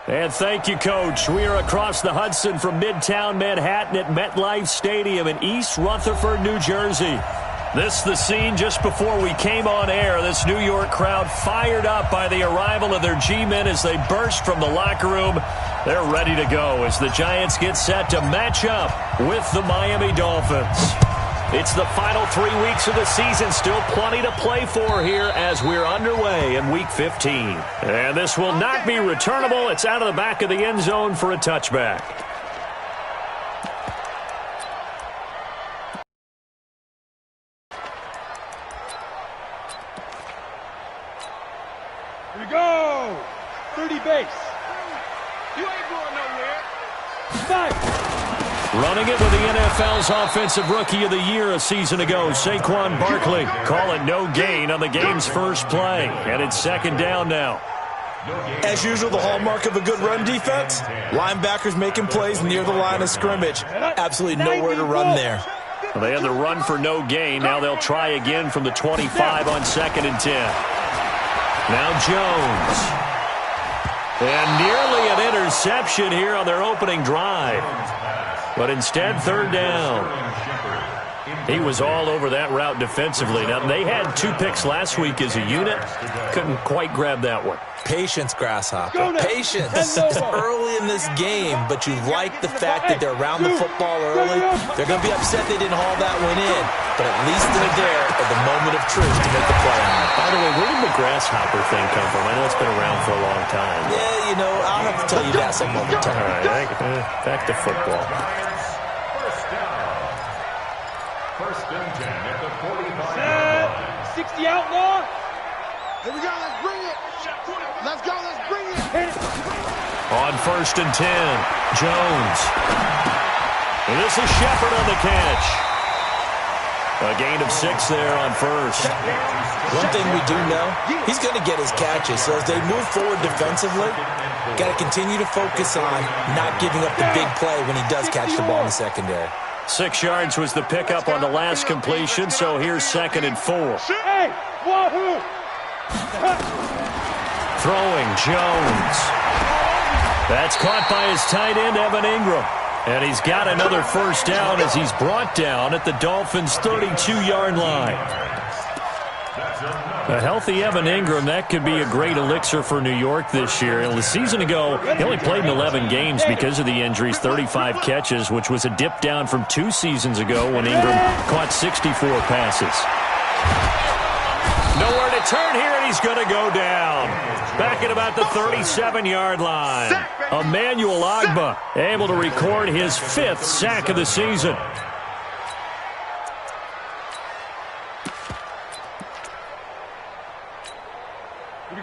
And thank you, Coach. We are across the Hudson from Midtown Manhattan at MetLife Stadium in East Rutherford, New Jersey. This is the scene just before we came on air. This New York crowd fired up by the arrival of their G-men as they burst from the locker room. They're ready to go as the Giants get set to match up with the Miami Dolphins. It's the final 3 weeks of the season. Still plenty to play for here as we're underway in Week 15. And this will not be returnable. It's out of the back of the end zone for a touchback. Here we go! 30 base. You ain't going nowhere. 5. Running it with the NFL's Offensive Rookie of the Year a season ago, Saquon Barkley. Call it no gain on the game's first play. And it's second down now. As usual, the hallmark of a good run defense, linebackers making plays near the line of scrimmage. Absolutely nowhere to run there. Well, they had the run for no gain. Now they'll try again from the 25 on 2nd and 10. Now Jones. And nearly an interception here on their opening drive. But instead, 3rd down. He was all over that route defensively. Now, they had 2 picks last week as a unit. Couldn't quite grab that one. Patience, Grasshopper. Patience. It's early in this game, but you like the fact that they're around the football early. They're going to be upset they didn't haul that one in, but at least they're there at the moment of truth to make the play on it. By the way, where did the Grasshopper thing come from? I know it's been around for a long time. Yeah, you know, I'll have to tell you that some other time. All right, back to football. First and 10 at the 45. 60 outlaw. Here we go, let's bring it. Let's go, let's bring it. Hit it. On 1st and 10, Jones. And this is Shepard on the catch. A gain of 6 there on 1st. One thing we do know, he's going to get his catches. So as they move forward defensively, got to continue to focus on not giving up the big play when he does catch the ball in the secondary. 6 yards was the pickup on the last completion, so here's 2nd and 4. Hey, wahoo! Throwing, Jones. That's caught by his tight end, Evan Ingram. And he's got another 1st down as he's brought down at the Dolphins' 32-yard line. A healthy Evan Ingram, that could be a great elixir for New York this year. And a season ago, he only played in 11 games because of the injuries, 35 catches, which was a dip down from 2 seasons ago when Ingram caught 64 passes. Nowhere to turn here, and he's going to go down. Back at about the 37-yard line. Emmanuel Ogbah able to record his 5th sack of the season.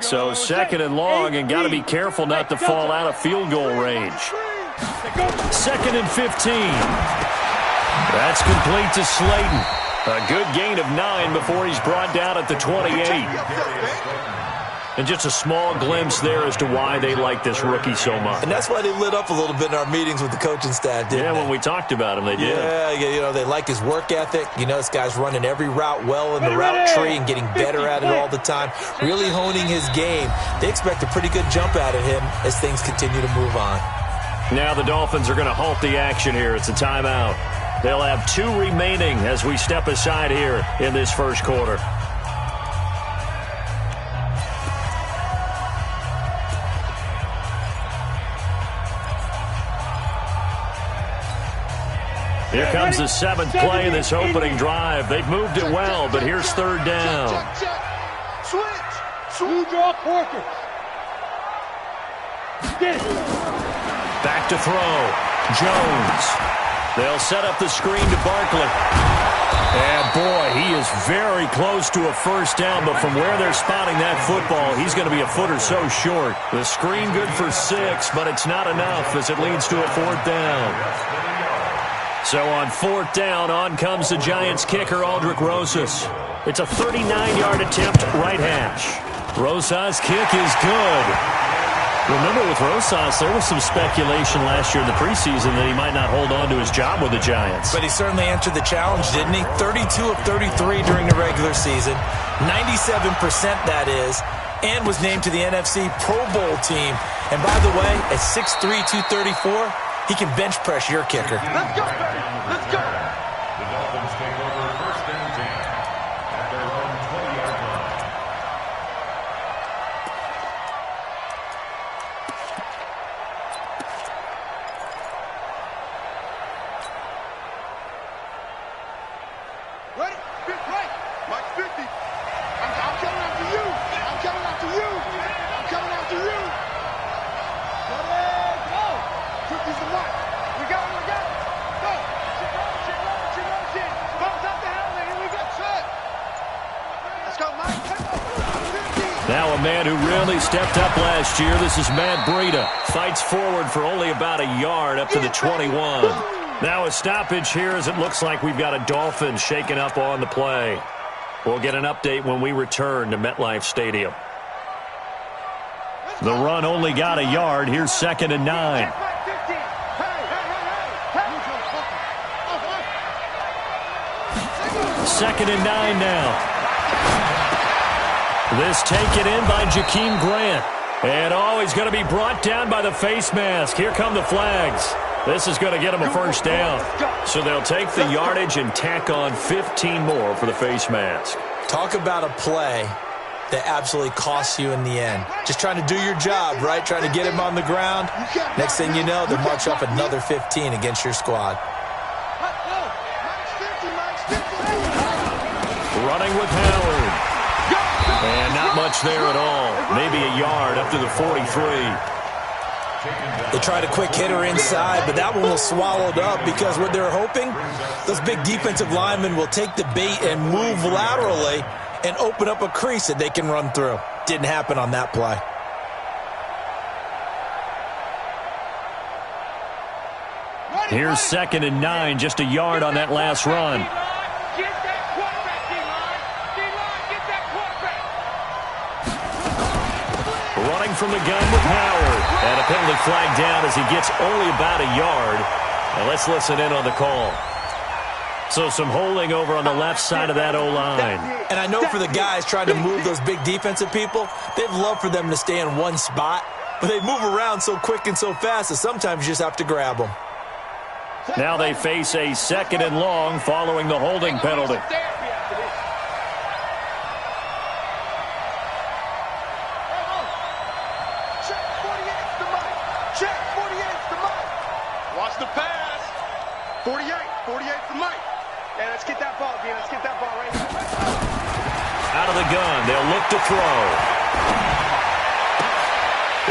So 2nd and long, and got to be careful not to fall out of field goal range. 2nd and 15. That's complete to Slayton. A good gain of 9 before he's brought down at the 28. And just a small glimpse there as to why they like this rookie so much. And that's why they lit up a little bit in our meetings with the coaching staff, didn't they? When we talked about him, they did. Yeah, you know, they like his work ethic. You know, this guy's running every route well in the route tree and getting better at it all the time, really honing his game. They expect a pretty good jump out of him as things continue to move on. Now the Dolphins are going to halt the action here. It's a timeout. They'll have 2 remaining as we step aside here in this first quarter. Here comes the 7th play in this opening drive. They've moved it well, but here's 3rd down. Switch. Blue draw Porker. Back to throw. Jones. They'll set up the screen to Barkley. And, boy, he is very close to a 1st down, but from where they're spotting that football, he's going to be a foot or so short. The screen good for 6, but it's not enough as it leads to a 4th down. So on 4th down, on comes the Giants kicker, Aldrick Rosas. It's a 39-yard attempt, right hash. Rosas' kick is good. Remember, with Rosas, there was some speculation last year in the preseason that he might not hold on to his job with the Giants. But he certainly answered the challenge, didn't he? 32 of 33 during the regular season. 97% that is. and was named to the NFC Pro Bowl team. And by the way, at 6'3", 234, he can bench press your kicker. Let's go, baby. Let's go. The Dolphins take over 1st and 10 at their own 20-yard line. Ready? Big play. Mike 50. I'm coming after you. I'm coming after you. I'm coming after you. Ready? Go. 50's the mark. We got it. We got it. Go. Motion. Bounce out the helmet. Here we go. Set. Let's go, Mike. 50. Now a man who really stepped up last year. This is Matt Breida. Fights forward for only about a yard up to the 21. Now a stoppage here as it looks like we've got a Dolphins shaken up on the play. We'll get an update when we return to MetLife Stadium. The run only got a yard. Here's 2nd and 9. Second and 9 now. This taken in by Jakeem Grant. And he's going to be brought down by the face mask. Here come the flags. This is going to get him a first down. So they'll take the yardage and tack on 15 more for the face mask. Talk about a play that absolutely costs you in the end. Just trying to do your job, right? Trying to get him on the ground. Next thing you know, they'll march off another 15 against your squad. Running with Howard. And not much there at all. Maybe a yard up to the 43. They tried a quick hitter inside, but that one was swallowed up because what they're hoping, those big defensive linemen will take the bait and move laterally and open up a crease that they can run through. Didn't happen on that play. Here's 2nd and 9, just a yard on that last run. Running from the gun with Howard. And a penalty flag down as he gets only about a yard. Now let's listen in on the call. So some holding over on the left side of that O-line. And I know for the guys trying to move those big defensive people, they'd love for them to stay in one spot. But they move around so quick and so fast that sometimes you just have to grab them. Now they face a 2nd and long following the holding penalty. Watch the pass. 48 for Mike. Yeah, let's get that ball, Let's get that ball right here. Out of the gun, they'll look to throw.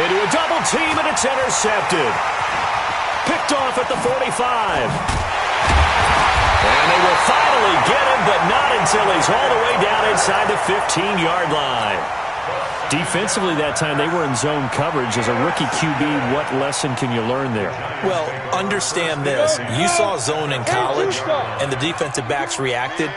Into a double team, and it's intercepted. Picked off at the 45. And they will finally get him, but not until he's all the way down inside the 15-yard line. Defensively that time, they were in zone coverage. As a rookie QB, what lesson can you learn there? Well, understand this. You saw zone in college, and the defensive backs reacted,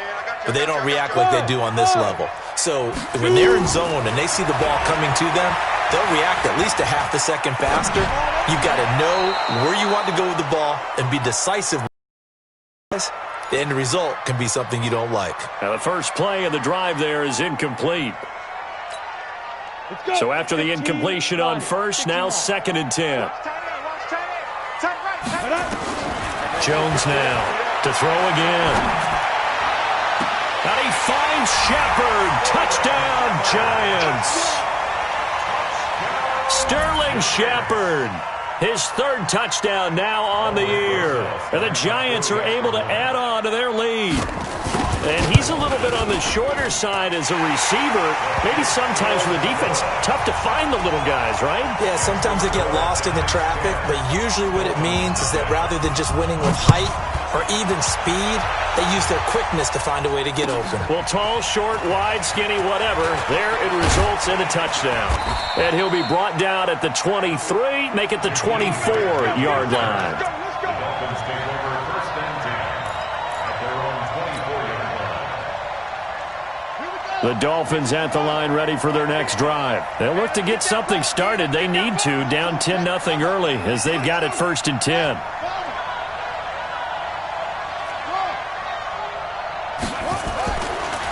but they don't react like they do on this level. So when they're in zone and they see the ball coming to them, they'll react at least a half a second faster. You've got to know where you want to go with the ball and be decisive. The end result can be something you don't like. Now the first play of the drive there is incomplete. So after the incompletion on first, now 2nd and 10. Jones now to throw again. And he finds Shepard. Touchdown, Giants. Sterling Shepard. His 3rd touchdown now on the year. And the Giants are able to add on to their lead. And he's a little bit on the shorter side as a receiver. Maybe sometimes for the defense, tough to find the little guys, right? Yeah, sometimes they get lost in the traffic, but usually what it means is that rather than just winning with height or even speed, they use their quickness to find a way to get open. Well, tall, short, wide, skinny, whatever, there it results in a touchdown. And he'll be brought down at the 23, make it the 24-yard line. The Dolphins at the line ready for their next drive. They'll look to get something started. They need to, down 10-0 early as they've got it 1st and 10.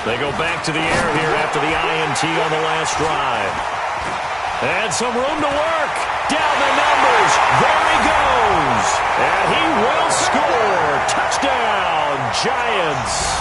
They go back to the air here after the INT on the last drive. And some room to work. Down the numbers. There he goes. And he will score. Touchdown, Giants.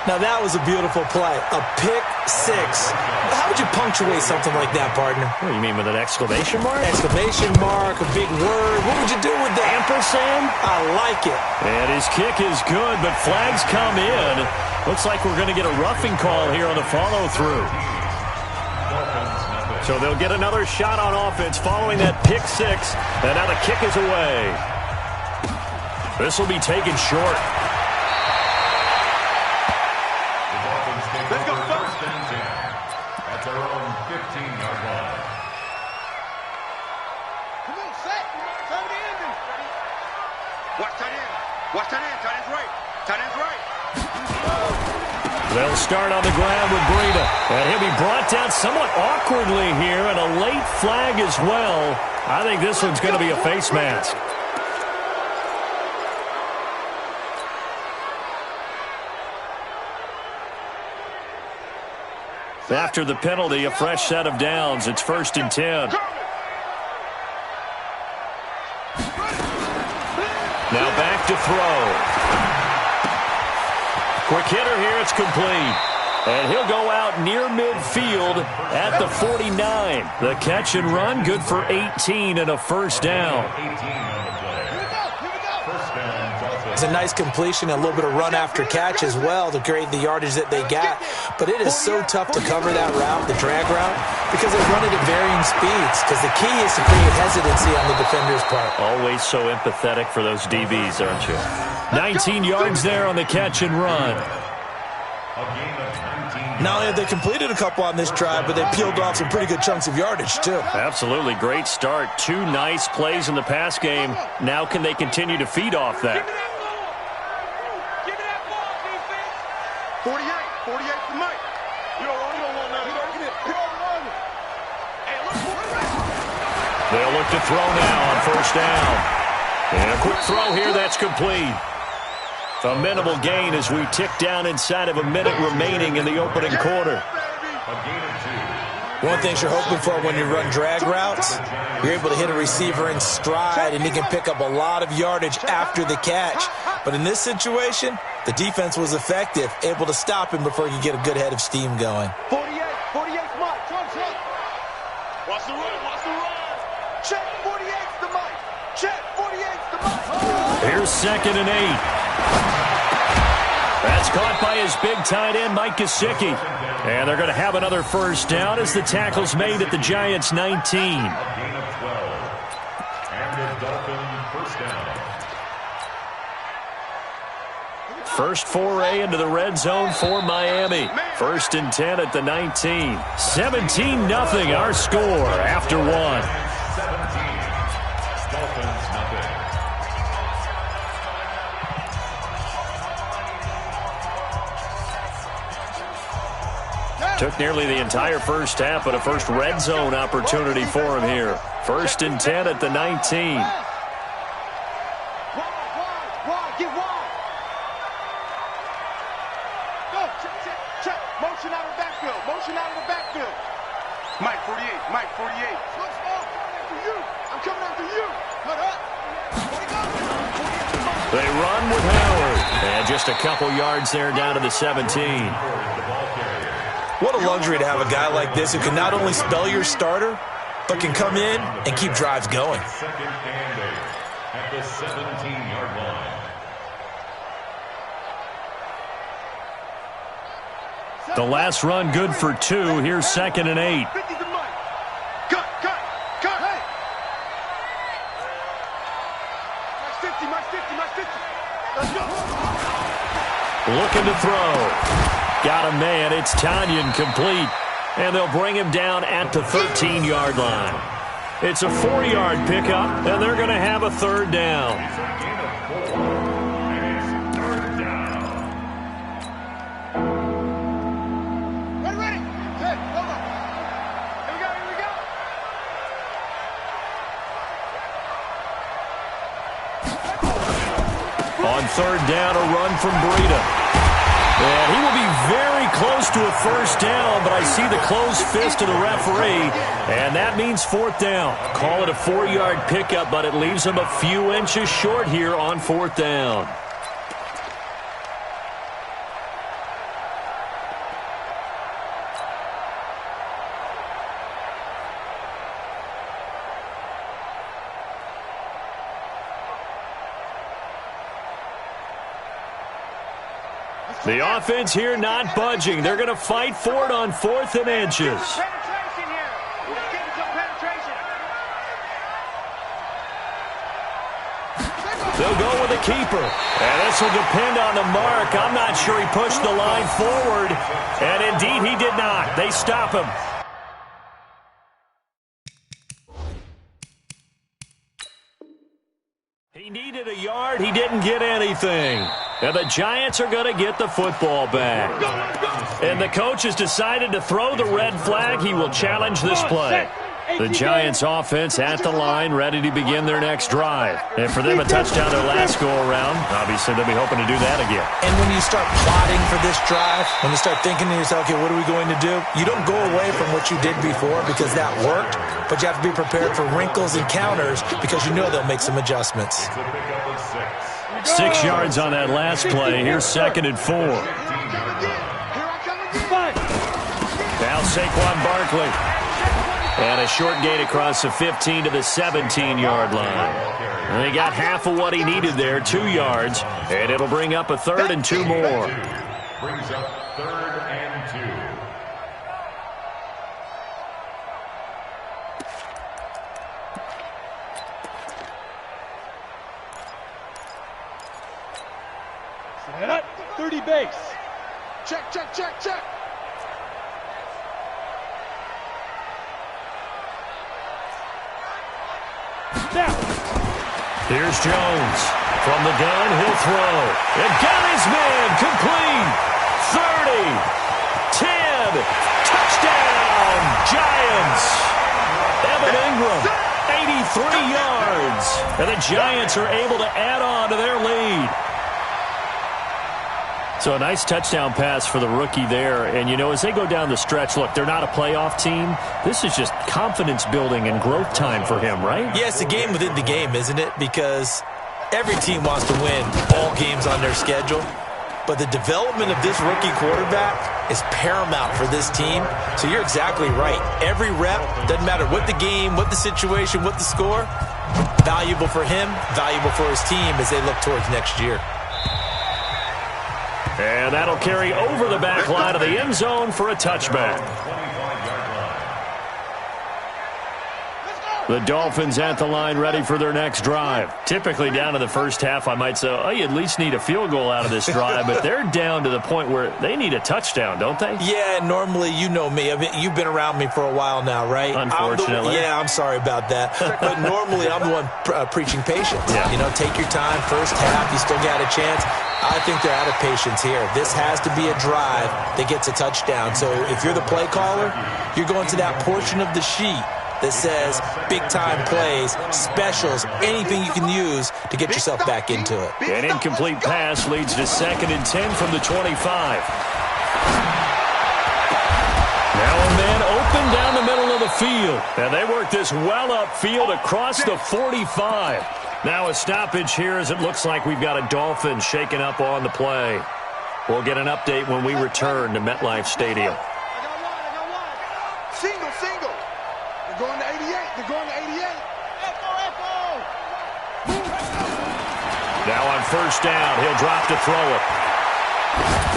Now, that was a beautiful play. A pick six. How would you punctuate something like that, partner? What do you mean, with an exclamation mark? Exclamation mark, a big word. What would you do with that? Ampersand? I like it. And his kick is good, but flags come in. Looks like we're going to get a roughing call here on the follow-through. So they'll get another shot on offense following that pick six. And now the kick is away. This will be taken short. Let's go first and 10 at their own 15-yard line. Come on, set. Time to end it. Watch tight end. Watch tight end. Tight end's right. Tight end's right. They'll start on the ground with Breida. And he'll be brought down somewhat awkwardly here, and a late flag as well. I think this one's going to be a face mask. After the penalty, a fresh set of downs. It's 1st and 10. Now back to throw. Quick hitter here. It's complete. And he'll go out near midfield at the 49. The catch and run, good for 18 and a first down. It's a nice completion, a little bit of run after catch as well to create the yardage that they got. But it is so tough to cover that route, the drag route, because they run it at varying speeds. Because the key is to create hesitancy on the defender's part. Always so empathetic for those DBs, aren't you? 19 yards there on the catch and run. Not only have they completed a couple on this drive, but they peeled off some pretty good chunks of yardage, too. Absolutely. Great start. 2 nice plays in the pass game. Now can they continue to feed off that? 48 for Mike. You don't want that. They'll look to throw now on first down. And a quick throw here, that's complete. A minimal gain as we tick down inside of a minute remaining in the opening quarter. One thing you're hoping for when you run drag routes, you're able to hit a receiver in stride, and he can pick up a lot of yardage after the catch. But in this situation, the defense was effective, able to stop him before he could get a good head of steam going. 48's Mike. Check. Watch the run. Check, 48's the Mike. Check, 48's the Mike. Here's 2nd and 8. That's caught by his big tight end, Mike Gesicki. And they're going to have another first down as the tackle's made at the Giants' 19. And the Dolphin first down. First foray into the red zone for Miami. 1st and 10 at the 19. 17-0 our score after 1. 17. Dolphins nothing. Took nearly the entire first half, but a first red zone opportunity for him here. 1st and 10 at the 19. Wide. Get wide. Go. Check. Motion out of the backfield. Mike, 48. I'm coming after you. Cut up. They run with Howard. And just a couple yards there down to the 17. What a luxury to have a guy like this who can not only spell your starter, but can come in and keep drives going. 2nd and 8 at the 17-yard line. The last run good for 2. Here's 2nd and 8. 50 to Mike. Cut. Hey. Mike 50. Let's go. Looking to throw. Got a man. It's Tanyan complete. And they'll bring him down at the 13-yard line. It's a 4-yard pickup, and they're going to have a 3rd down. Ready. Hey, hold on. Here we go. On 3rd down, a run from Breida. And he will be very close to a first down, but I see the closed fist of the referee, and that means fourth down. Call it a 4-yard pickup, but it leaves him a few inches short here on fourth down. The offense here not budging. They're going to fight for it on 4th and inches. They'll go with a keeper. And this will depend on the mark. I'm not sure he pushed the line forward. And indeed, he did not. They stop him. He needed a yard. He didn't get anything. And the Giants are going to get the football back. And the coach has decided to throw the red flag. He will challenge this play. The Giants offense at the line, ready to begin their next drive. And for them, a touchdown their last go-around. Obviously, they'll be hoping to do that again. And when you start plotting for this drive, when you start thinking to yourself, okay, what are we going to do? You don't go away from what you did before because that worked, but you have to be prepared for wrinkles and counters because you know they'll make some adjustments. 6 yards on that last play. Here's 2nd and 4. Now Saquon Barkley. And a short gain across the 15 to the 17-yard line. And he got half of what he needed there, 2 yards. And it'll bring up a 3rd and 2 more. Brings up 3rd and 2. Set up, 30 base. Check, check, check, check. Now. Here's Jones. From the gun, he'll throw. And got his man. Complete. 30. 10. Touchdown. Giants. Evan Ingram. 83 yards. And the Giants are able to add on to their lead. So a nice touchdown pass for the rookie there. And, you know, as they go down the stretch, look, they're not a playoff team. This is just confidence building and growth time for him, right? Yeah, it's a game within the game, isn't it? Because every team wants to win all games on their schedule. But the development of this rookie quarterback is paramount for this team. So you're exactly right. Every rep, doesn't matter what the game, what the situation, what the score, valuable for him, valuable for his team as they look towards next year. And that'll carry over the back line of the end zone for a touchback. The Dolphins at the line ready for their next drive. Typically down to the first half, I might say, oh, you at least need a field goal out of this drive. But they're down to the point where they need a touchdown, don't they? Yeah, normally, you know me. I mean, you've been around me for a while now, right? Unfortunately. I'm sorry about that. But normally, I'm the one preaching patience. Yeah. You know, take your time. First half, you still got a chance. I think they're out of patience here. This has to be a drive that gets a touchdown. So if you're the play caller, you're going to that portion of the sheet that says big-time plays, specials, anything you can use to get yourself back into it. An incomplete pass leads to 2nd and 10 from the 25. Now a man open down the middle of the field. And they work this well upfield across the 45. Now a stoppage here as it looks like we've got a Dolphin shaking up on the play. We'll get an update when we return to MetLife Stadium. I got one. Single, single. They're going to 88. They're going to 88. Echo. Now on first down, he'll drop to throw it.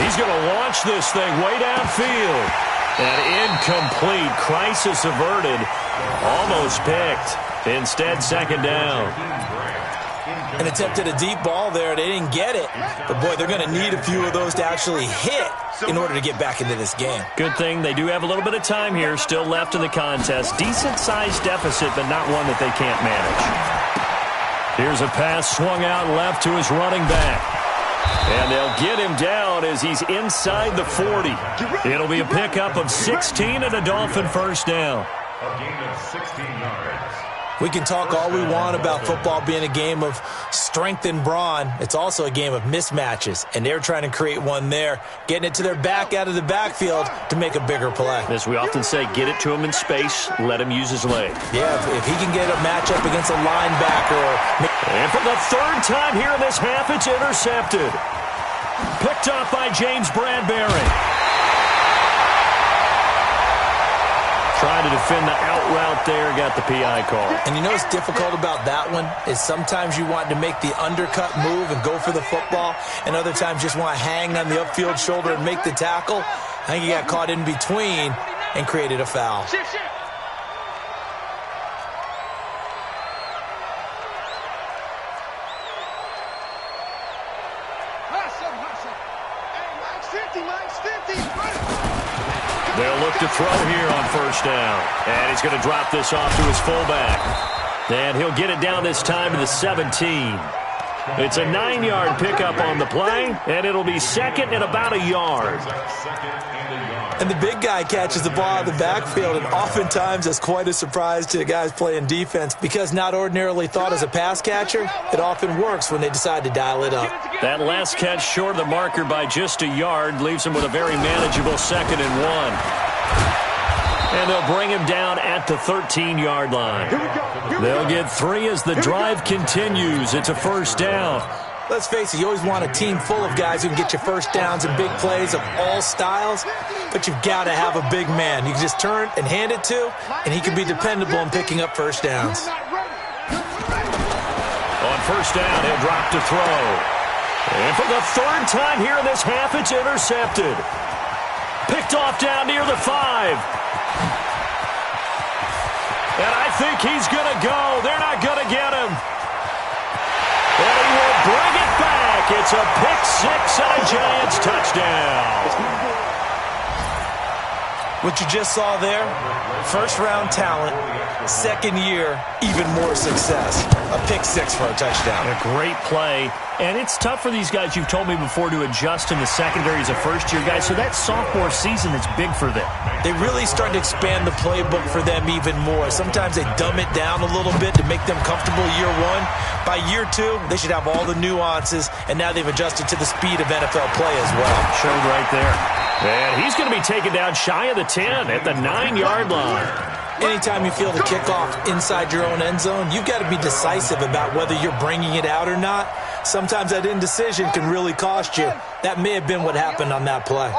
He's going to launch this thing way downfield. And incomplete. Crisis averted. Almost picked. Instead, 2nd down. And attempted a deep ball there. They didn't get it. But, boy, they're going to need a few of those to actually hit in order to get back into this game. Good thing they do have a little bit of time here still left in the contest. Decent-sized deficit, but not one that they can't manage. Here's a pass swung out left to his running back. And they'll get him down as he's inside the 40. It'll be a pickup of 16 and a Dolphin first down. A gain of 16 yards. We can talk all we want about football being a game of strength and brawn. It's also a game of mismatches, and they're trying to create one there, getting it to their back out of the backfield to make a bigger play. As we often say, get it to him in space, let him use his leg. Yeah, if he can get a matchup against a linebacker. And for the third time here in this half, it's intercepted. Picked up by James Bradbury. Trying to defend the out route there, got the PI call. And you know what's difficult about that one is sometimes you want to make the undercut move and go for the football, and other times just want to hang on the upfield shoulder and make the tackle. I think he got caught in between and created a foul. They'll look to throw here on first down. And he's going to drop this off to his fullback. And he'll get it down this time to the 17. It's a 9-yard pickup on the play, and it'll be second and about a yard. And the big guy catches the ball out of the backfield, and oftentimes that's quite a surprise to the guys playing defense because not ordinarily thought as a pass catcher, it often works when they decide to dial it up. That last catch short of the marker by just a yard leaves him with a very manageable 2nd and 1. And they'll bring him down at the 13-yard line. They'll get 3 as the drive continues. It's a first down. Let's face it, you always want a team full of guys who can get you first downs and big plays of all styles, but you've got to have a big man you can just turn and hand it to, and he can be dependable in picking up first downs. On first down, he'll drop to throw. And for the third time here in this half, it's intercepted. Picked off down near the 5. And I think he's going to go. They're not going to get him. And he will bring it back. It's a pick 6 and a Giants touchdown. What you just saw there, first-round talent, second year, even more success. A pick 6 for a touchdown. A great play. And it's tough for these guys, you've told me before, to adjust in the secondary as a first-year guy. So that sophomore season is big for them. They really start to expand the playbook for them even more. Sometimes they dumb it down a little bit to make them comfortable year 1. By year 2, they should have all the nuances, and now they've adjusted to the speed of NFL play as well. Showed right there. And he's going to be taken down shy of the 10 at the 9-yard line. Anytime you feel the kickoff inside your own end zone, you've got to be decisive about whether you're bringing it out or not. Sometimes that indecision can really cost you. That may have been what happened on that play.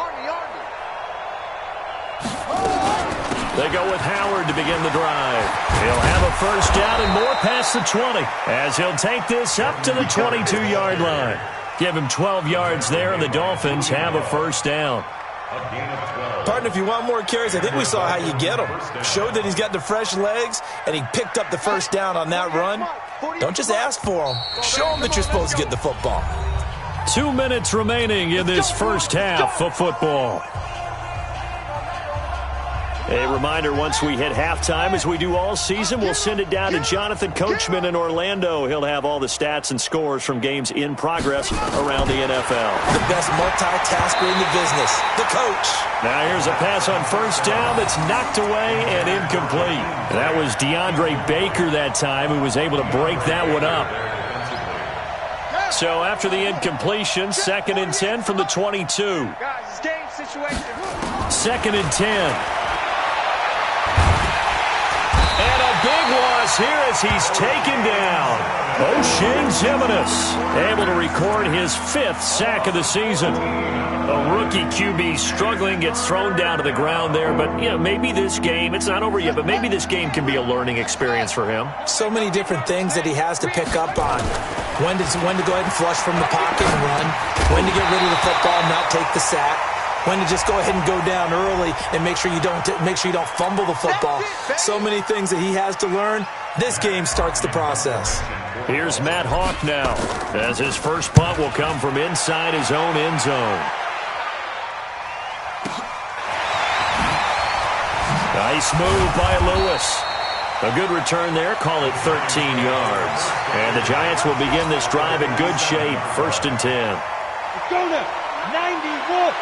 They go with Howard to begin the drive. He'll have a first down and more past the 20 as he'll take this up to the 22-yard line. Give him 12 yards there, and the Dolphins have a first down. Partner, if you want more carries, I think we saw how you get him. Showed that he's got the fresh legs, and he picked up the first down on that run. Don't just ask for him. Show him that you're supposed to get the football. 2 minutes remaining in this first half of football. A reminder, once we hit halftime, as we do all season, we'll send it down to Jonathan Coachman in Orlando. He'll have all the stats and scores from games in progress around the NFL. The best multitasker in the business, the coach. Now here's a pass on first down that's knocked away and incomplete. That was DeAndre Baker that time who was able to break that one up. So after the incompletion, 2nd and 10 from the 22. Guys, it's game situation. 2nd and 10. And a big loss here as he's taken down. O'Shea Zimenez able to record his 5th sack of the season. A rookie QB struggling, gets thrown down to the ground there. But, you know, maybe this game, it's not over yet, but maybe this game can be a learning experience for him. So many different things that he has to pick up on. When to go ahead and flush from the pocket and run. When to get rid of the football and not take the sack. When to just go ahead and go down early and make sure you don't fumble the football. So many things that he has to learn. This game starts the process. Here's Matt Hawk now, as his first punt will come from inside his own end zone. Nice move by Lewis. A good return there, call it 13 yards. And the Giants will begin this drive in good shape, 1st and 10. Go now, 91.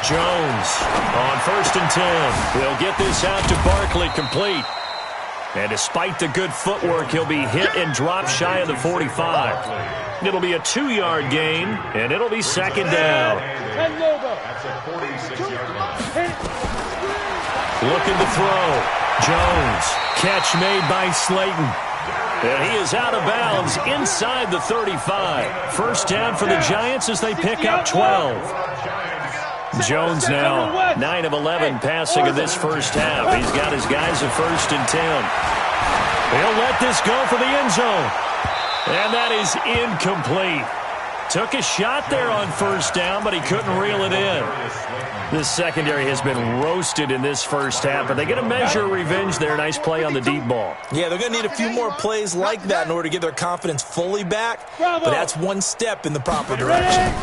Jones on 1st and 10. He'll get this out to Barkley, complete. And despite the good footwork, he'll be hit and dropped shy of the 45. It'll be a 2-yard gain, and it'll be 2nd down. That's a 46-yard line. Looking to throw. Jones. Catch made by Slayton. And he is out of bounds inside the 35. 1st down for the Giants as they pick up 12. Jones now 9 of 11 passing in this 1st half. He's got his guys at 1st and 10. He'll let this go for the end zone. And that is incomplete. Took a shot there on 1st down, but he couldn't reel it in. This secondary has been roasted in this 1st half, but they get a measure of revenge there. Nice play on the deep ball. Yeah, they're going to need a few more plays like that in order to get their confidence fully back, but that's one step in the proper direction.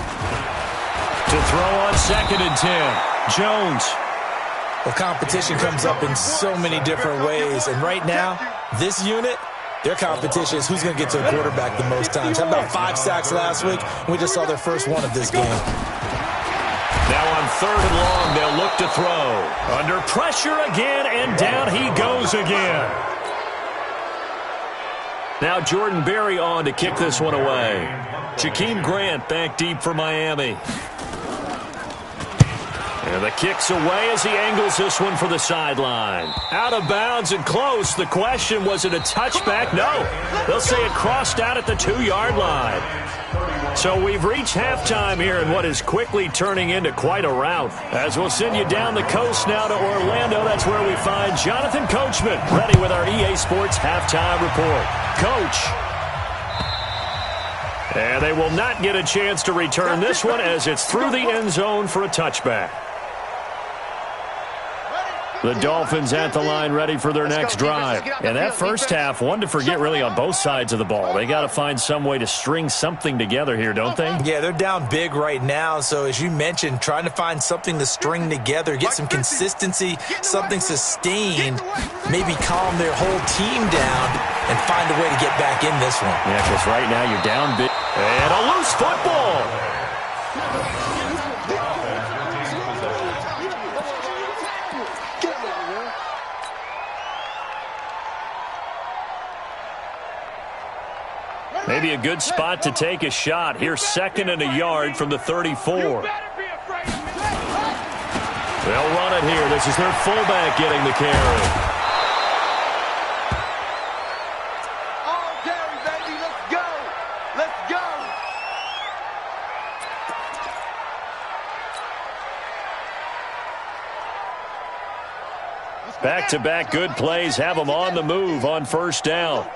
To throw on 2nd and 10. Jones. Well, competition comes up in so many different ways, and right now, this unit, their competition is who's going to get to the quarterback the most times. How about 5 sacks last week? We just saw their first one of this game. Now on 3rd and long, they'll look to throw. Under pressure again, and down he goes again. Now Jordan Berry on to kick this one away. Jakeem Grant back deep for Miami. And the kick's away as he angles this one for the sideline. Out of bounds and close. The question, was it a touchback? No. They'll say it crossed out at the 2-yard line. So we've reached halftime here in what is quickly turning into quite a rout. As we'll send you down the coast now to Orlando, that's where we find Jonathan Coachman, ready with our EA Sports halftime report. Coach. And they will not get a chance to return this one as it's through the end zone for a touchback. The Dolphins at the line ready for their next drive. And that 1st half, one to forget really on both sides of the ball. They got to find some way to string something together here, don't they? Yeah, they're down big right now. So as you mentioned, trying to find something to string together, get some consistency, something sustained, maybe calm their whole team down and find a way to get back in this one. Yeah, because right now you're down big. And a loose football. Maybe a good spot to take a shot. Here's 2nd and a yard from the 34. They'll run it here. This is their fullback getting the carry. All day, baby. Let's go. Let's go. Back-to-back good plays have them on the move on 1st down.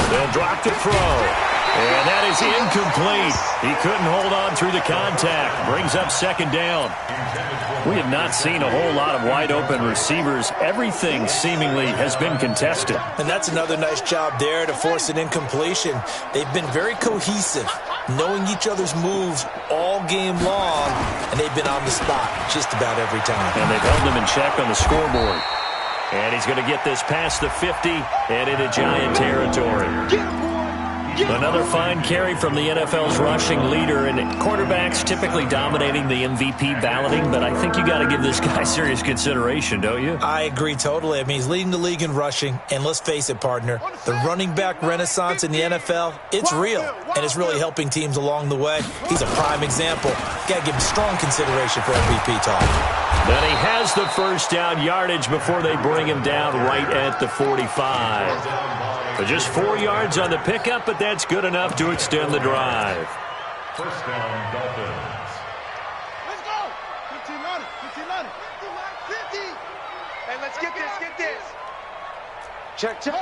They'll drop to throw. And that is incomplete. He couldn't hold on through the contact. Brings up 2nd down. We have not seen a whole lot of wide-open receivers. Everything seemingly has been contested. And that's another nice job there to force an incompletion. They've been very cohesive, knowing each other's moves all game long, and they've been on the spot just about every time. And they've held them in check on the scoreboard. And he's going to get this past the 50 and into Giant territory. Another fine carry from the NFL's rushing leader, and quarterbacks typically dominating the MVP balloting, but I think you got to give this guy serious consideration, don't you? I agree totally. I mean, he's leading the league in rushing, and let's face it, partner, the running back renaissance in the NFL, it's real, and it's really helping teams along the way. He's a prime example. Got to give him strong consideration for MVP talk. Then he has the 1st down yardage before they bring him down right at the 45. So just 4 yards on the pickup, but that's good enough to extend the drive. 1st down, Dolphins. Let's go. 15 on it. 15 on it. 50. Hey, let's get this. Get this. Check. 64.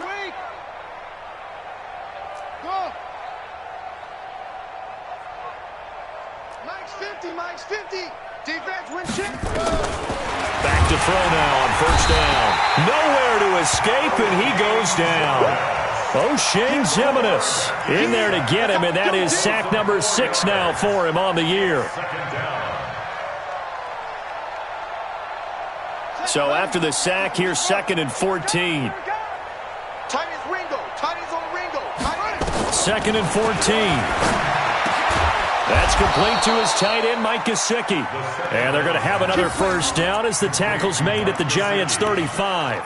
Wait. Go. Mike's 50. Mike's 50. Defense win check. Back to throw now on 1st down. Nowhere to escape, and he goes down. O'Shane Ximines in there to get him, and that is sack number 6 now for him on the year. So after the sack, here's 2nd and 14. Tight as Ringo. Tight as on Ringo. 2nd and 14. That's complete to his tight end, Mike Gesicki. And they're going to have another first down as the tackle's made at the Giants' 35.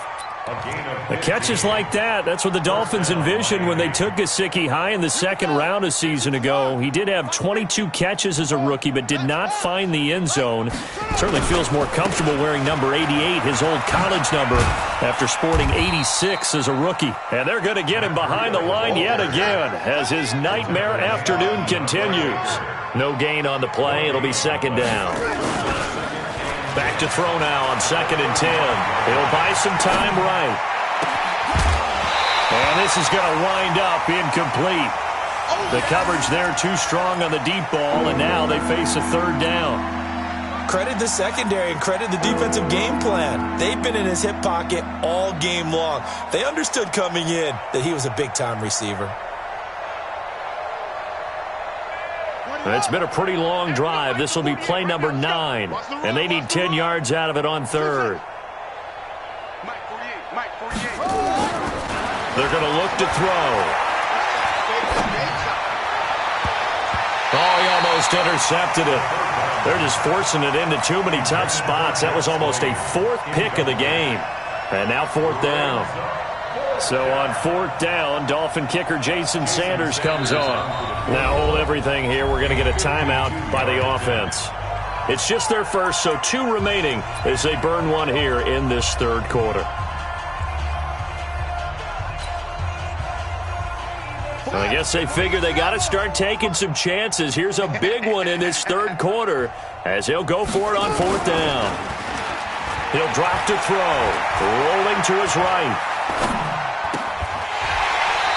The catches like that, that's what the Dolphins envisioned when they took Gesicki high in the second round a season ago. He did have 22 catches as a rookie, but did not find the end zone. Certainly feels more comfortable wearing number 88, his old college number, after sporting 86 as a rookie. And they're going to get him behind the line yet again as his nightmare afternoon continues. No gain on the play. It'll be second down. Back to throw now on 2nd and 10. He'll buy some time right. And this is going to wind up incomplete. The coverage there too strong on the deep ball, and now they face a third down. Credit the secondary and credit the defensive game plan. They've been in his hip pocket all game long. They understood coming in that he was a big-time receiver. It's been a pretty long drive. This will be play number 9, and they need 10 yards out of it on third. They're going to look to throw. Oh, he almost intercepted it. They're just forcing it into too many tough spots. That was almost a 4th pick of the game. And now 4th down. So on 4th down, Dolphin kicker Jason Sanders comes on. Now hold everything here. We're going to get a timeout by the offense. It's just their first, so 2 remaining as they burn one here in this third quarter. I guess they figure they got to start taking some chances. Here's a big one in this third quarter as he'll go for it on 4th down. He'll drop to throw, rolling to his right.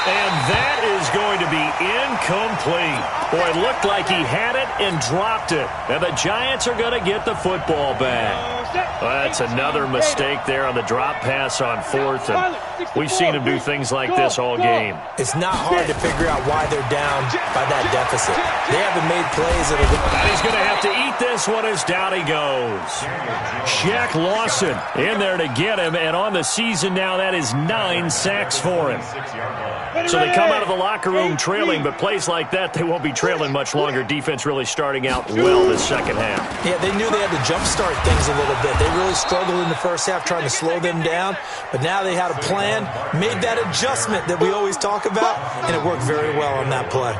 And that is going to be incomplete. Boy, it looked like he had it and dropped it. And the Giants are going to get the football back. Well, that's another mistake there on the drop pass on 4th. And we've seen him do things like this all game. It's not hard to figure out why they're down by that deficit. They haven't made plays. And he's going to have to eat this one as down he goes. Shaq Lawson in there to get him. And on the season now, that is 9 sacks for him. So they come out of the locker room trailing, but plays like that, they won't be trailing much longer. Defense really starting out well this second half. Yeah, they knew they had to jumpstart things a little bit. They really struggled in the first half trying to slow them down, but now they had a plan, made that adjustment that we always talk about, and it worked very well on that play.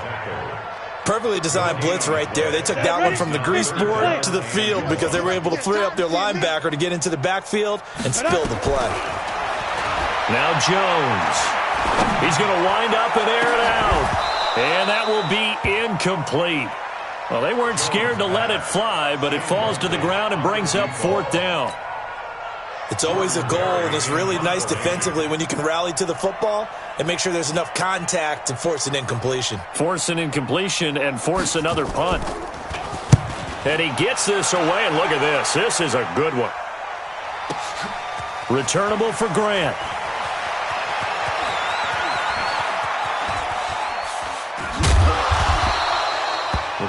Perfectly designed blitz right there. They took that one from the grease board to the field because they were able to free up their linebacker to get into the backfield and spill the play. Now Jones. He's going to wind up and air it out. And that will be incomplete. Well, they weren't scared to let it fly, but it falls to the ground and brings up 4th down. It's always a goal, and it's really nice defensively when you can rally to the football and make sure there's enough contact to force an incompletion. Force an incompletion and force another punt. And he gets this away, and look at this. This is a good one. Returnable for Grant.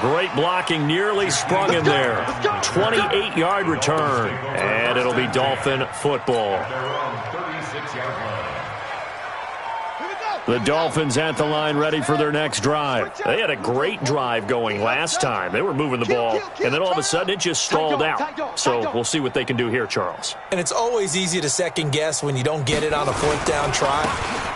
Great blocking, nearly sprung him there. 28-yard return, and it'll be Dolphin football. The Dolphins at the line ready for their next drive. They had a great drive going last time. They were moving the ball, and then all of a sudden it just stalled out. So we'll see what they can do here, Charles. And it's always easy to second guess when you don't get it on a 4th down try.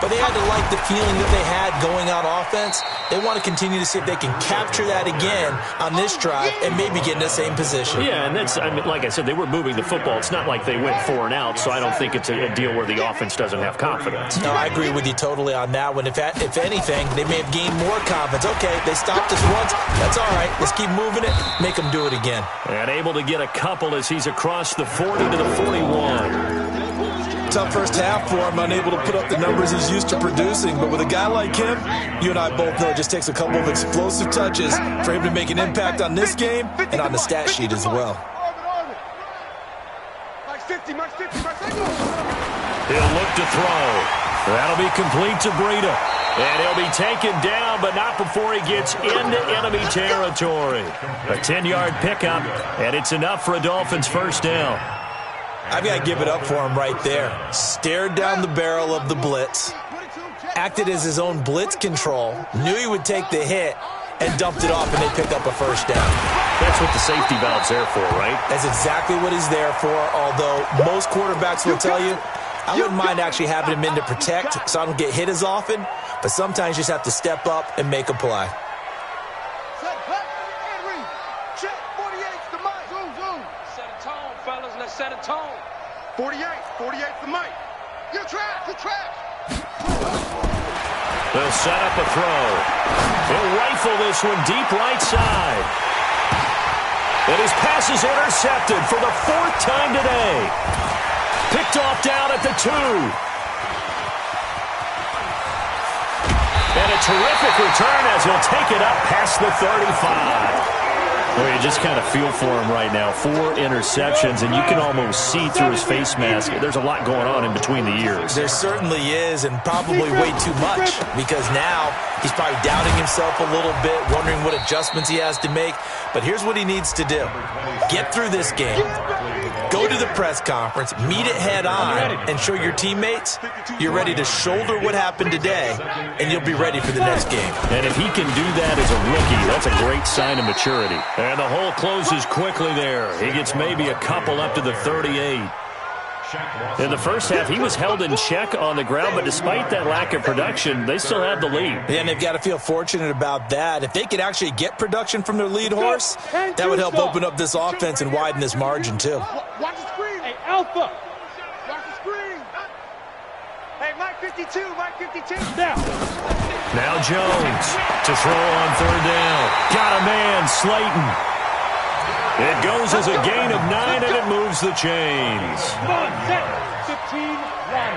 But they had to like the feeling that they had going on offense. They want to continue to see if they can capture that again on this drive and maybe get in the same position. Yeah, and that's, I mean, like I said, they were moving the football. It's not like they went 4 and out, so I don't think it's a deal where the offense doesn't have confidence. No, I agree with you totally on that one. If anything, they may have gained more confidence. Okay, they stopped us once. That's all right. Let's keep moving it. Make them do it again. And able to get a couple as he's across the 40 to the 41. Tough first half for him, unable to put up the numbers he's used to producing. But with a guy like him, you and I both know it just takes a couple of explosive touches for him to make an impact on this game and on the stat sheet as well. He'll look to throw. That'll be complete to Breida. And he'll be taken down, but not before he gets into enemy territory. A 10-yard pickup, and it's enough for a Dolphins first down. I've got to give it up for him right there. Stared down the barrel of the blitz, acted as his own blitz control, knew he would take the hit, and dumped it off, and they pick up a first down. That's what the safety valve's there for, right? That's exactly what he's there for, although most quarterbacks will tell you, I wouldn't mind actually having him in to protect so I don't get hit as often, but sometimes you just have to step up and make a play. Set a tone, fellas. Let's set a tone. 48's the mic. You're trash. They'll set up a throw. He'll rifle this one deep right side. And his pass is intercepted for the 4th time today. Picked off down at the 2. And a terrific return as he'll take it up past the 35. Well, you just kind of feel for him right now. 4 interceptions, and you can almost see through his face mask. There's a lot going on in between the ears. There certainly is, and probably way too much, because now he's probably doubting himself a little bit, wondering what adjustments he has to make. But here's what he needs to do. Get through this game. Go to the press conference, meet it head on, and show your teammates you're ready to shoulder what happened today, and you'll be ready for the next game. And if he can do that as a rookie, that's a great sign of maturity. And the hole closes quickly there. He gets maybe a couple up to the 38. In the first half, he was held in check on the ground, but despite that lack of production, they still have the lead. And they've got to feel fortunate about that. If they could actually get production from their lead horse, that would help open up this offense and widen this margin, too. Watch the screen. Hey, Alpha. Watch the screen. Hey, Mike 52. Now Jones to throw on 3rd down. Got a man, Slayton. It goes as a gain of 9, and it moves the chains. Come on, set. 15, 1.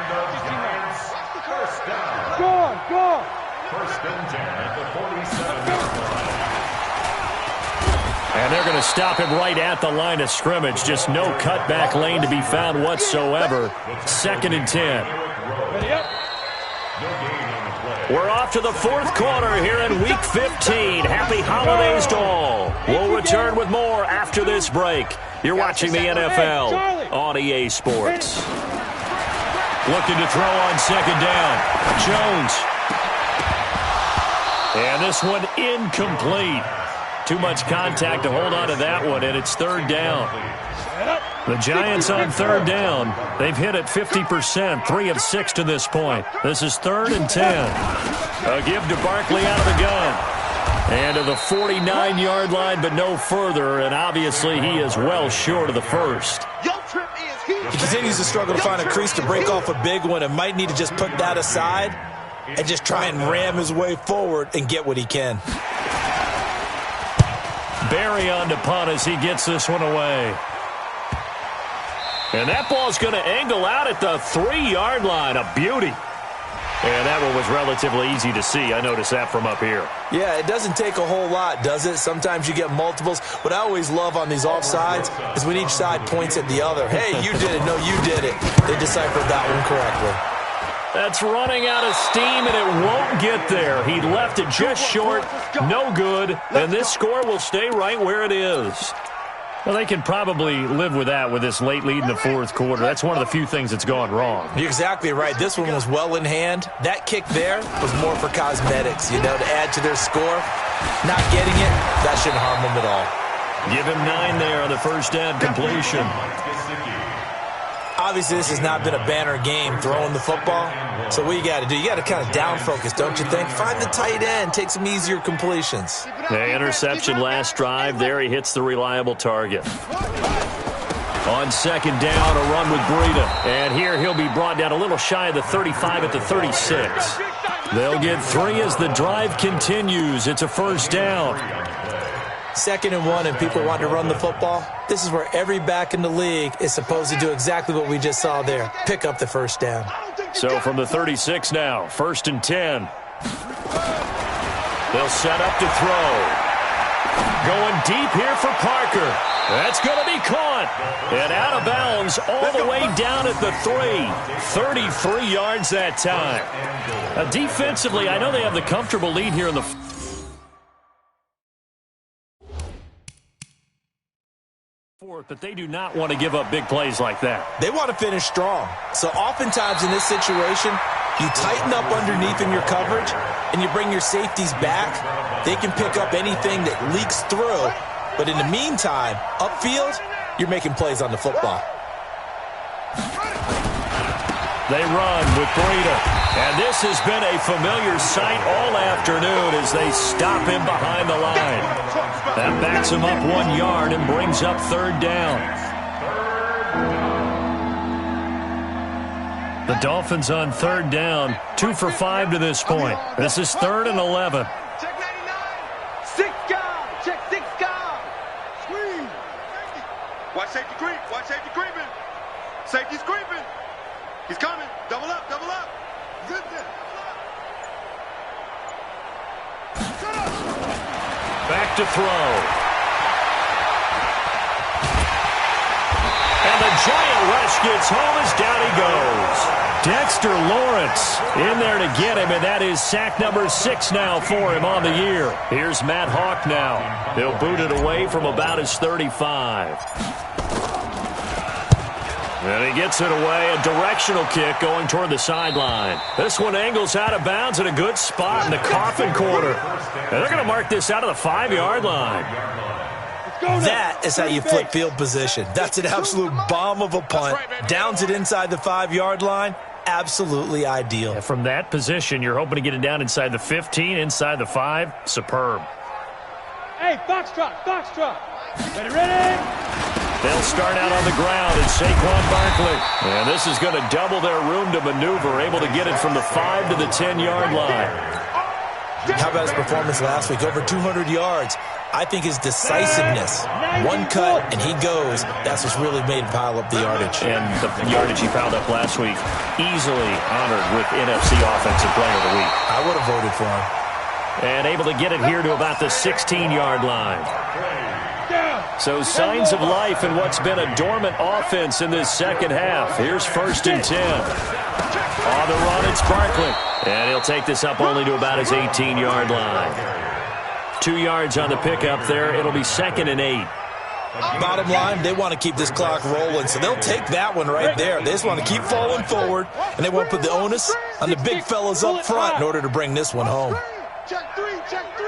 first down. Go. 1st and 10 at the 47-yard line. And they're going to him stop him right at the line of scrimmage. Just no cutback lane to be found whatsoever. 2nd and 10. Ready up. We're off to the 4th quarter here in Week 15. Happy holidays to all. We'll return with more after this break. You're watching the NFL on EA Sports. Looking to throw on 2nd down. Jones. And this one incomplete. Too much contact to hold on to that one, and it's 3rd down. The Giants on 3rd down. They've hit it 50%, 3 of 6 to this point. This is 3rd and 10. A give to Barkley out of the gun. And to the 49-yard line, but no further, and obviously he is well short of the first. He continues to struggle to find a crease to break off a big one and might need to just put that aside and just try and ram his way forward and get what he can. Barry on to punt as he gets this one away. And that ball's going to angle out at the 3-yard line. A beauty. And that one was relatively easy to see. I noticed that from up here. Yeah, it doesn't take a whole lot, does it? Sometimes you get multiples. What I always love on these offsides is when each side points at the other. Hey, you did it. No, you did it. They deciphered that one correctly. That's running out of steam, and it won't get there. He left it just short. No good. And this score will stay right where it is. Well, they can probably live with that with this late lead in the 4th quarter. That's one of the few things that's gone wrong. You're exactly right. This one was well in hand. That kick there was more for cosmetics, to add to their score. Not getting it, that shouldn't harm them at all. Give him 9 there on the 1st down completion. Obviously, this has not been a banner game throwing the football. So what you got to do, you got to kind of down focus, don't you think? Find the tight end, take some easier completions. The interception last drive. There he hits the reliable target. On 2nd down, a run with Breida. And here he'll be brought down a little shy of the 35 at the 36. They'll get 3 as the drive continues. It's a 1st down. 2nd and 1, and people want to run the football. This is where every back in the league is supposed to do exactly what we just saw there. Pick up the 1st down. So from the 36 now, 1st and 10. They'll set up to throw. Going deep here for Parker. That's going to be caught. And out of bounds all the way down at the 3. 33 yards that time. Defensively, I know they have the comfortable lead here in the 4th, but they do not want to give up big plays like that. They want to finish strong. So oftentimes in this situation, You tighten up underneath in your coverage, and you bring your safeties back. They can pick up anything that leaks through. But in the meantime, upfield, you're making plays on the football. They run with Breida. And this has been a familiar sight all afternoon as they stop him behind the line. That backs him up 1 yard and brings up third down. The Dolphins on third down, 2 for 5 to this point. This is 3rd and 11. Check 99. 6 guard. Check 6 guard. Squeeze. Watch safety creep. Watch safety creeping. Safety's creeping. He's coming. Double up. Double up. Zip it. Shut up. Back to throw. And the giant rush gets home as down he goes. Dexter Lawrence in there to get him, and that is sack number 6 now for him on the year. Here's Matt Hawk now. He'll boot it away from about his 35. And he gets it away, a directional kick going toward the sideline. This one angles out of bounds in a good spot in the coffin corner. And they're going to mark this out of the 5-yard line. That is how you flip field position. That's an absolute bomb of a punt. Downs it inside the 5-yard line. Absolutely ideal. And from that position, you're hoping to get it down inside the 15, inside the 5. Superb. Hey, foxtrot, foxtrot. Ready, ready. They'll start out on the ground and Saquon Barkley. And this is going to double their room to maneuver, able to get it from the 5 to the 10-yard line. How about his performance last week? Over 200 yards. I think his decisiveness, one cut and he goes, that's what's really made him pile up the yardage. And the yardage he piled up last week, easily honored with NFC Offensive Player of the Week. I would have voted for him. And able to get it here to about the 16-yard line. So signs of life in what's been a dormant offense in this second half. Here's 1st and 10. On the run, it's Barkley. And he'll take this up only to about his 18-yard line. 2 yards on the pickup there. It'll be 2nd and 8. Bottom line, they want to keep this clock rolling, so they'll take that one right there. They just want to keep falling forward, and they want to put the onus on the big fellas up front in order to bring this one home. Check 3. Check 3.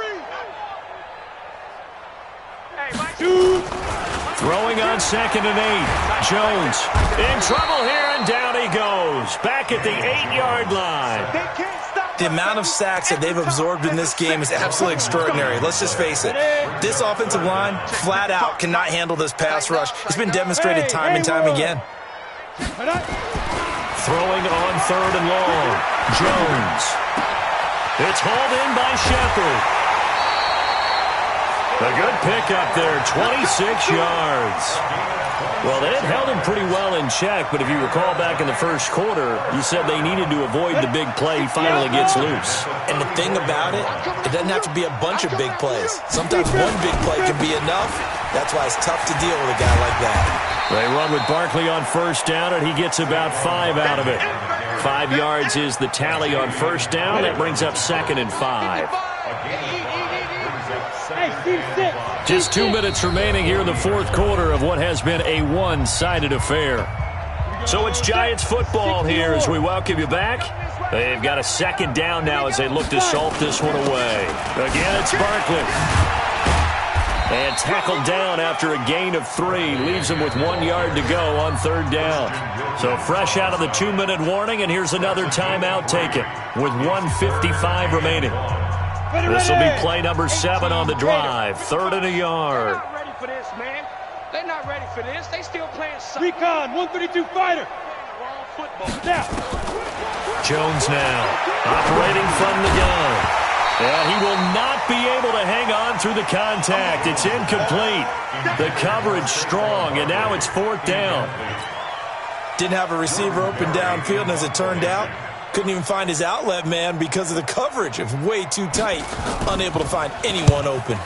Throwing on 2nd and 8. Jones in trouble here, and down he goes. Back at the 8-yard line. They can't stop. The amount of sacks that they've absorbed in this game is absolutely extraordinary. Let's just face it. This offensive line, flat out, cannot handle this pass rush. It's been demonstrated time and time again. Throwing on 3rd and long. Jones. It's hauled in by Shepard. A good pickup there, 26 yards. Well, they had held him pretty well in check, but if you recall back in the first quarter, you said they needed to avoid the big play. He finally gets loose. And the thing about it, it doesn't have to be a bunch of big plays. Sometimes one big play can be enough. That's why it's tough to deal with a guy like that. They run with Barkley on 1st down, and he gets about 5 out of it. 5 yards is the tally on 1st down. That brings up 2nd and 5. Just 2 minutes remaining here in the 4th quarter of what has been a one-sided affair. So it's Giants football here as we welcome you back. They've got a 2nd down now as they look to salt this one away. Again, it's Barkley. And tackled down after a gain of 3. Leaves him with 1 yard to go on 3rd down. So fresh out of the 2-minute warning, and here's another timeout taken with 1:55 remaining. This will be play number 7 on the drive. 3rd and a yard. They're not ready for this, man. They're not ready for this. They still playing soccer. Recon, 132 fighter. Wrong football. Now. Jones now operating from the gun. And he will not be able to hang on through the contact. It's incomplete. The coverage strong, and now it's 4th down. Didn't have a receiver open downfield, and as it turned out, couldn't even find his outlet man because of the coverage. It was way too tight. Unable to find anyone open.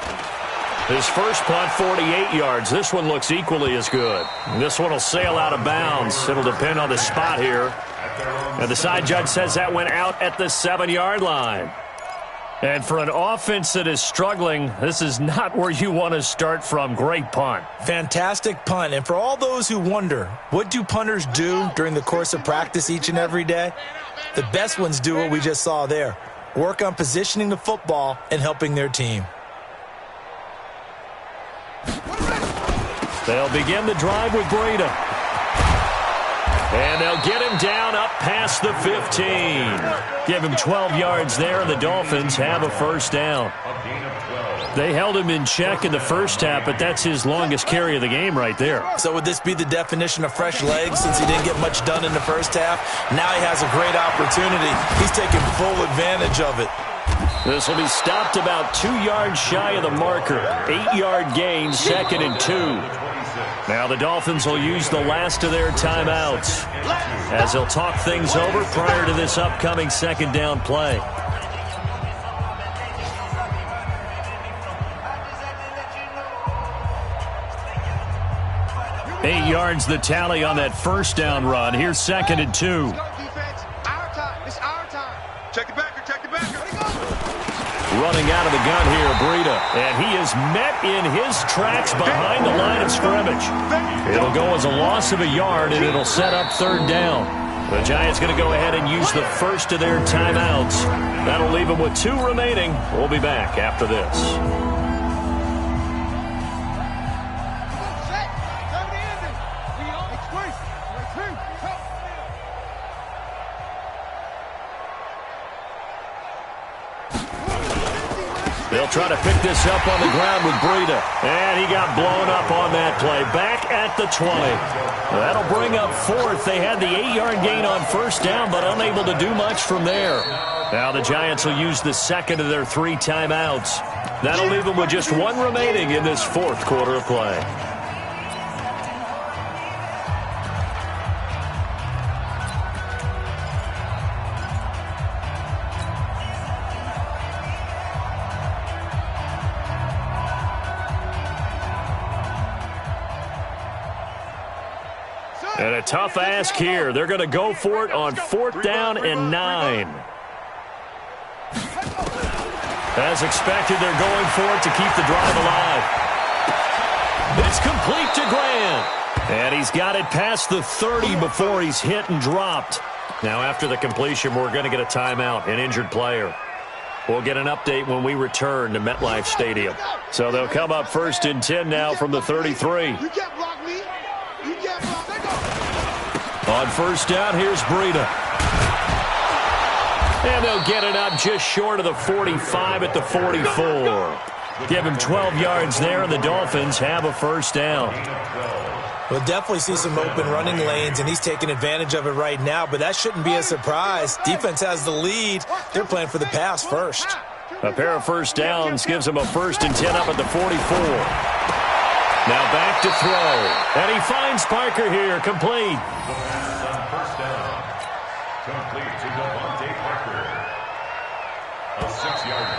His first punt, 48 yards. This one looks equally as good. This one will sail out of bounds. It'll depend on the spot here. And the side judge says that went out at the 7-yard line. And for an offense that is struggling, this is not where you want to start from. Great punt. Fantastic punt. And for all those who wonder, what do punters do during the course of practice each and every day? The best ones do what we just saw there. Work on positioning the football and helping their team. They'll begin the drive with Breida. And they'll get him down up past the 15. Give him 12 yards there, and the Dolphins have a first down. They held him in check in the first half, but that's his longest carry of the game right there. So would this be the definition of fresh legs since he didn't get much done in the first half? Now he has a great opportunity. He's taking full advantage of it. This will be stopped about 2 yards shy of the marker. 8-yard gain, 2nd and 2. Now the Dolphins will use the last of their timeouts as they'll talk things over prior to this upcoming second down play. Eight yards the tally on that first down run. Here's 2nd and 2. Our time. It's our time. Check the backer. Check the backer. Running out of the gun here, Breida. And he is met in his tracks behind the line of scrimmage. It'll go as a loss of a yard, and it'll set up 3rd down. The Giants going to go ahead and use the first of their timeouts. That'll leave them with 2 remaining. We'll be back after this. They'll try to pick this up on the ground with Breida. And he got blown up on that play. Back at the 20. That'll bring up 4th. They had the 8-yard gain on first down, but unable to do much from there. Now the Giants will use the 2nd of their 3 timeouts. That'll leave them with just 1 remaining in this 4th quarter of play. And a tough ask here. They're going to go for it on 4th down and 9. As expected, they're going for it to keep the drive alive. It's complete to Grant. And he's got it past the 30 before he's hit and dropped. Now after the completion, we're going to get a timeout, an injured player. We'll get an update when we return to MetLife Stadium. So they'll come up 1st and 10 now from the 33. You can't block me. You can't block. On first down, here's Breida. And they'll get it up just short of the 45 at the 44. Give him 12 yards there, and the Dolphins have a first down. We'll definitely see some open running lanes, and he's taking advantage of it right now, but that shouldn't be a surprise. Defense has the lead. They're playing for the pass first. A pair of first downs gives him a 1st and 10 up at the 44. Now back to throw. And he finds Parker here, complete. First down. Complete to Devontae Parker. A 6-yard